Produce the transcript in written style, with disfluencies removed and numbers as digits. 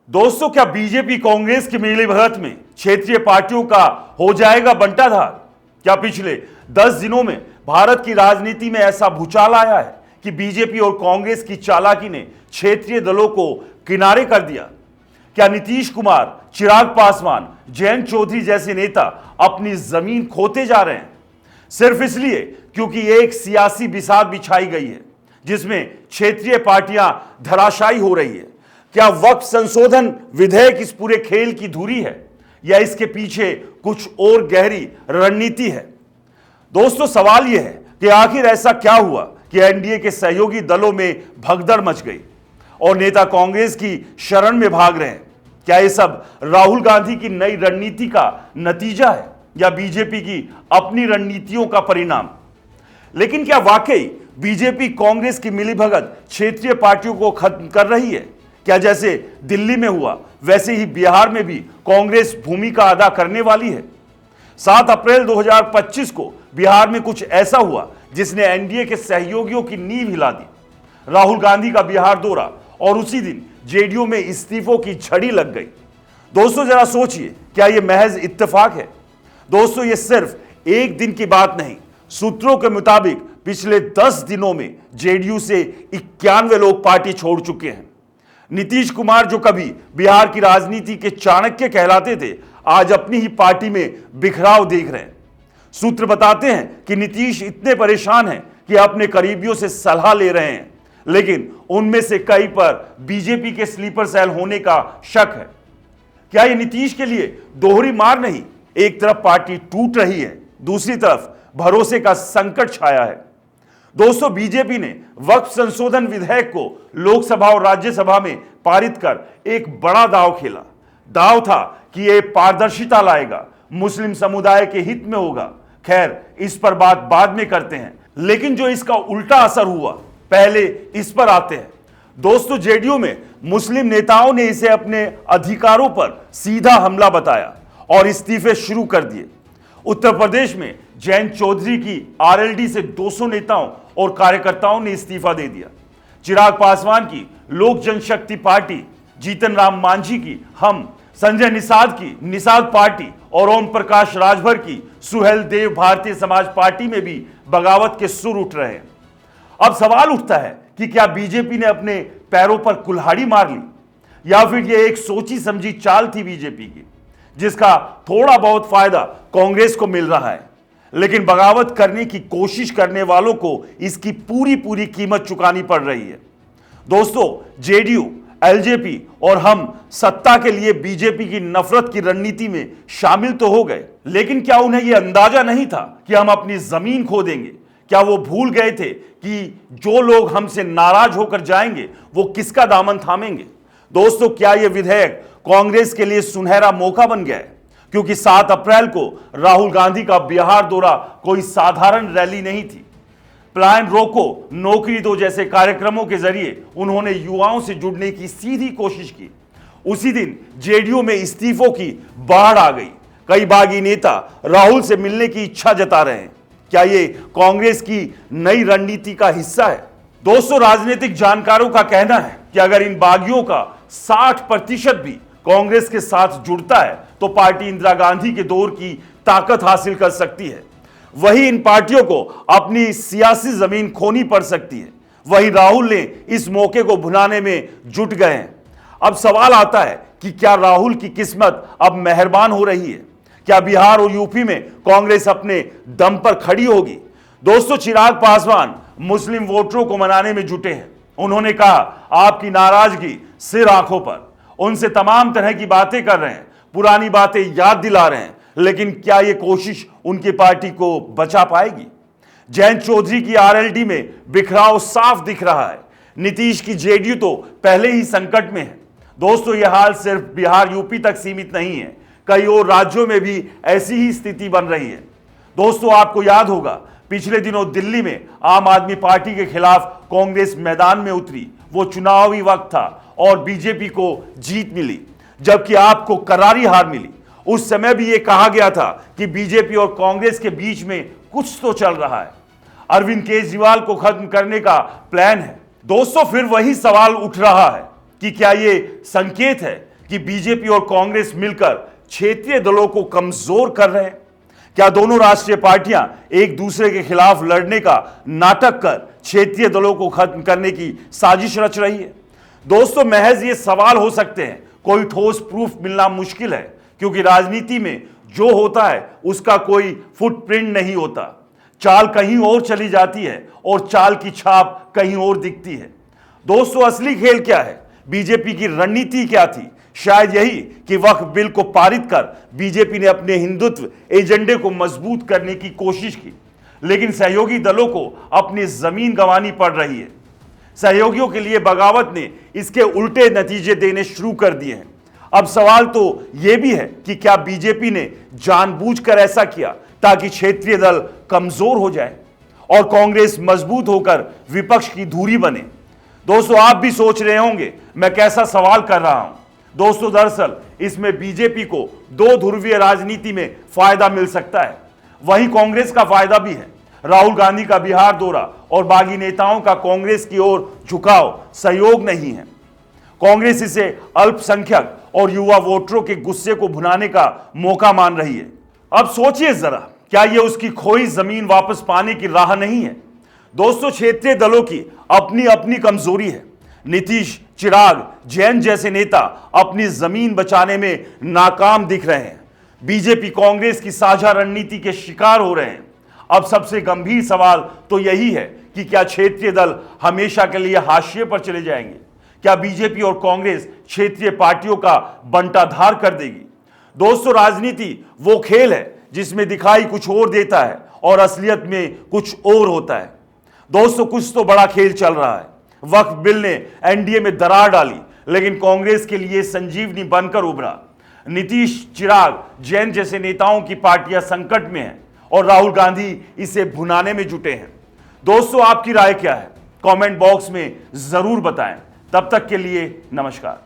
दोस्तों, क्या बीजेपी कांग्रेस की मिलीभगत में क्षेत्रीय पार्टियों का हो जाएगा बंटाधार? क्या पिछले 10 दिनों में भारत की राजनीति में ऐसा भूचाल आया है कि बीजेपी और कांग्रेस की चालाकी ने क्षेत्रीय दलों को किनारे कर दिया? क्या नीतीश कुमार, चिराग पासवान, जयंत चौधरी जैसे नेता अपनी जमीन खोते जा रहे हैं सिर्फ इसलिए क्योंकि एक सियासी बिसात बिछाई गई है जिसमें क्षेत्रीय पार्टियां धराशायी हो रही है? क्या वक्फ संशोधन विधेयक इस पूरे खेल की धुरी है या इसके पीछे कुछ और गहरी रणनीति है? दोस्तों, सवाल यह है कि आखिर ऐसा क्या हुआ कि एनडीए के सहयोगी दलों में भगदड़ मच गई और नेता कांग्रेस की शरण में भाग रहे हैं? क्या यह सब राहुल गांधी की नई रणनीति का नतीजा है या बीजेपी की अपनी रणनीतियों का परिणाम? लेकिन क्या वाकई बीजेपी कांग्रेस की मिलीभगत क्षेत्रीय पार्टियों को खत्म कर रही है? क्या जैसे दिल्ली में हुआ वैसे ही बिहार में भी कांग्रेस भूमिका अदा करने वाली है? 7 अप्रैल 2025 को बिहार में कुछ ऐसा हुआ जिसने एनडीए के सहयोगियों की नींव हिला दी। राहुल गांधी का बिहार दौरा और उसी दिन जेडीयू में इस्तीफों की झड़ी लग गई। दोस्तों, जरा सोचिए, क्या यह महज इत्तेफाक है? दोस्तों, यह सिर्फ एक दिन की बात नहीं। सूत्रों के मुताबिक पिछले 10 दिनों में जेडीयू से 91 लोग पार्टी छोड़ चुके हैं। नीतीश कुमार, जो कभी बिहार की राजनीति के चाणक्य कहलाते थे, आज अपनी ही पार्टी में बिखराव देख रहे हैं। सूत्र बताते हैं कि नीतीश इतने परेशान हैं कि अपने करीबियों से सलाह ले रहे हैं, लेकिन उनमें से कई पर बीजेपी के स्लीपर सेल होने का शक है। क्या यह नीतीश के लिए दोहरी मार नहीं? एक तरफ पार्टी टूट रही है, दूसरी तरफ भरोसे का संकट छाया है। दोस्तों, बीजेपी ने वक्फ संशोधन विधेयक को लोकसभा और राज्यसभा में पारित कर एक बड़ा दांव खेला। दांव था कि यह पारदर्शिता लाएगा, मुस्लिम समुदाय के हित में होगा। खैर, इस पर बात बाद में करते हैं, लेकिन जो इसका उल्टा असर हुआ, पहले इस पर आते हैं। दोस्तों, जेडीयू में मुस्लिम नेताओं ने इसे अपने अधिकारों पर सीधा हमला बताया और इस्तीफे शुरू कर दिए। उत्तर प्रदेश में जयंत चौधरी की आरएलडी से 200 नेताओं और कार्यकर्ताओं ने इस्तीफा दे दिया। चिराग पासवान की लोक जनशक्ति पार्टी, जीतन राम मांझी की हम, संजय निषाद की निषाद पार्टी और ओम प्रकाश राजभर की सुहेल देव भारतीय समाज पार्टी में भी बगावत के सुर उठ रहे हैं। अब सवाल उठता है कि क्या बीजेपी ने अपने पैरों पर कुल्हाड़ी मार ली या फिर यह एक सोची समझी चाल थी बीजेपी की, जिसका थोड़ा बहुत फायदा कांग्रेस को मिल रहा है, लेकिन बगावत करने की कोशिश करने वालों को इसकी पूरी कीमत चुकानी पड़ रही है। दोस्तों, जेडीयू, एलजेपी और हम सत्ता के लिए बीजेपी की नफरत की रणनीति में शामिल तो हो गए, लेकिन क्या उन्हें यह अंदाजा नहीं था कि हम अपनी जमीन खो देंगे? क्या वो भूल गए थे कि जो लोग हमसे नाराज होकर जाएंगे वो किसका दामन थामेंगे? दोस्तों, क्या यह विधेयक कांग्रेस के लिए सुनहरा मौका बन गया है? क्योंकि 7 अप्रैल को राहुल गांधी का बिहार दौरा कोई साधारण रैली नहीं थी। प्लान रोको, नौकरी दो जैसे कार्यक्रमों के जरिए उन्होंने युवाओं से जुड़ने की सीधी कोशिश की। उसी दिन जेडीयू में इस्तीफों की बाढ़ आ गई। कई बागी नेता राहुल से मिलने की इच्छा जता रहे हैं। क्या ये कांग्रेस की नई रणनीति का हिस्सा है? दोस्तों, राजनीतिक जानकारों का कहना है कि अगर इन बागियों का 60% भी कांग्रेस के साथ जुड़ता है तो पार्टी इंदिरा गांधी के दौर की ताकत हासिल कर सकती है। वही इन पार्टियों को अपनी सियासी जमीन खोनी पड़ सकती है। वही राहुल ने इस मौके को भुनाने में जुट गए हैं। अब सवाल आता है कि क्या राहुल की किस्मत अब मेहरबान हो रही है? क्या बिहार और यूपी में कांग्रेस अपने दम पर खड़ी होगी? दोस्तों, चिराग पासवान मुस्लिम वोटरों को मनाने में जुटे हैं। उन्होंने कहा, आपकी नाराजगी सिर आंखों पर। उनसे तमाम तरह की बातें कर रहे हैं, पुरानी बातें याद दिला रहे हैं, लेकिन क्या यह कोशिश उनकी पार्टी को बचा पाएगी? जयंत चौधरी की आरएलडी में बिखराव साफ दिख रहा है। नीतीश की जेडीयू तो पहले ही संकट में है। दोस्तों, यह हाल सिर्फ बिहार यूपी तक सीमित नहीं है, कई और राज्यों में भी ऐसी ही स्थिति बन रही है। दोस्तों, आपको याद होगा पिछले दिनों दिल्ली में आम आदमी पार्टी के खिलाफ कांग्रेस मैदान में उतरी। वो चुनावी वक्त था और बीजेपी को जीत मिली, जबकि आपको करारी हार मिली। उस समय भी यह कहा गया था कि बीजेपी और कांग्रेस के बीच में कुछ तो चल रहा है, अरविंद केजरीवाल को खत्म करने का प्लान है। दोस्तों, फिर वही सवाल उठ रहा है कि क्या यह संकेत है कि बीजेपी और कांग्रेस मिलकर क्षेत्रीय दलों को कमजोर कर रहे हैं? क्या दोनों राष्ट्रीय पार्टियां एक दूसरे के खिलाफ लड़ने का नाटक कर क्षेत्रीय दलों को खत्म करने की साजिश रच रही है? दोस्तों, महज ये सवाल हो सकते हैं, कोई ठोस प्रूफ मिलना मुश्किल है, क्योंकि राजनीति में जो होता है उसका कोई फुटप्रिंट नहीं होता। चाल कहीं और चली जाती है और चाल की छाप कहीं और दिखती है। दोस्तों, असली खेल क्या है? बीजेपी की रणनीति क्या थी? शायद यही कि वक्फ बिल को पारित कर बीजेपी ने अपने हिंदुत्व एजेंडे को मजबूत करने की कोशिश की, लेकिन सहयोगी दलों को अपनी जमीन गंवानी पड़ रही है। सहयोगियों के लिए बगावत ने इसके उल्टे नतीजे देने शुरू कर दिए हैं। अब सवाल तो यह भी है कि क्या बीजेपी ने जानबूझकर ऐसा किया ताकि क्षेत्रीय दल कमजोर हो जाए और कांग्रेस मजबूत होकर विपक्ष की धुरी बने? दोस्तों, आप भी सोच रहे होंगे मैं कैसा सवाल कर रहा हूं। दोस्तों, दरअसल इसमें बीजेपी को दो ध्रुवीय राजनीति में फायदा मिल सकता है। वहीं कांग्रेस का फायदा भी है। राहुल गांधी का बिहार दौरा और बागी नेताओं का कांग्रेस की ओर झुकाव सहयोग नहीं है। कांग्रेस इसे अल्पसंख्यक और युवा वोटरों के गुस्से को भुनाने का मौका मान रही है। अब सोचिए जरा, क्या यह उसकी खोई जमीन वापस पाने की राह नहीं है? दोस्तों, क्षेत्रीय दलों की अपनी अपनी कमजोरी है। नीतीश, चिराग, जैन जैसे नेता अपनी जमीन बचाने में नाकाम दिख रहे हैं। बीजेपी कांग्रेस की साझा रणनीति के शिकार हो रहे हैं। अब सबसे गंभीर सवाल तो यही है कि क्या क्षेत्रीय दल हमेशा के लिए हाशिए पर चले जाएंगे? क्या बीजेपी और कांग्रेस क्षेत्रीय पार्टियों का बंटाधार कर देगी? दोस्तों, राजनीति वो खेल है जिसमें दिखाई कुछ और देता है और असलियत में कुछ और होता है। दोस्तों, कुछ तो बड़ा खेल चल रहा है। वक्फ बिल ने एनडीए में दरार डाली, लेकिन कांग्रेस के लिए संजीवनी बनकर उभरा। नीतीश, चिराग, जैन जैसे नेताओं की पार्टियां संकट में हैं और राहुल गांधी इसे भुनाने में जुटे हैं। दोस्तों, आपकी राय क्या है? कमेंट बॉक्स में जरूर बताएं। तब तक के लिए नमस्कार।